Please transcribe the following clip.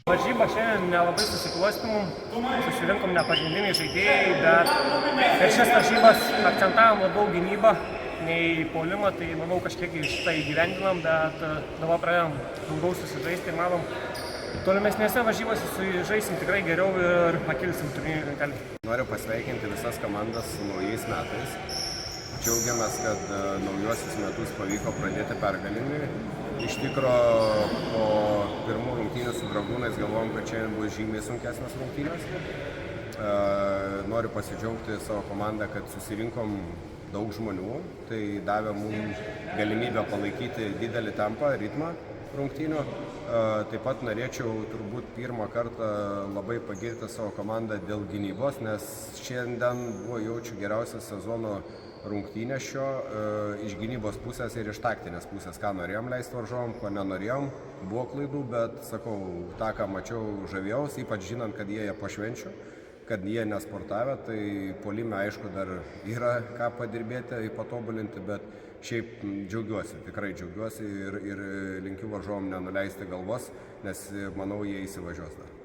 Varžybą šiandien nelabai susiklostymum, susirinkom ne pagrindiniai žaidėjai, bet per šias varžybas akcentavom labiau gynybą nei puolimą, tai manau kažkiek šitą įgyvendinom, bet dabar pradėjom daugiau susižaisti ir manom, tolimesnėse varžybose sužaisim tikrai geriau ir pakilsim turnyrinį lentelę. Noriu pasveikinti visas komandas su naujais metais. Džiaugiamės, kad naujuosius metus pavyko pradėti pergalingai. Iš tikro, po pirmų rungtynių su Dragūnais galvojom, kad šiandien bus žymiai sunkesnės rungtynės. Noriu pasidžiaugti savo komandą, kad susirinkom daug žmonių. Tai davė mums galimybę palaikyti didelį tempą, ritmą rungtynių. Taip pat norėčiau turbūt pirmą kartą labai pagirti savo komandą dėl gynybos, nes šiandien buvo jaučiu geriausias sezono rungtynės šio iš gynybos pusės ir iš taktinės pusės, ką norėjom leisti varžovom, ko nenorėjom. Buvo klaidų, bet sakau, tą, ką mačiau, žavėjaus, ypač žinant, kad jie po švenčių, kad jie nesportavę, tai puolime aišku dar yra ką padirbėti, patobulinti, bet šiaip džiaugiuosi, tikrai džiaugiuosi ir linkiu varžovom nenuleisti galvos, nes manau, jie įsivažiuos dar.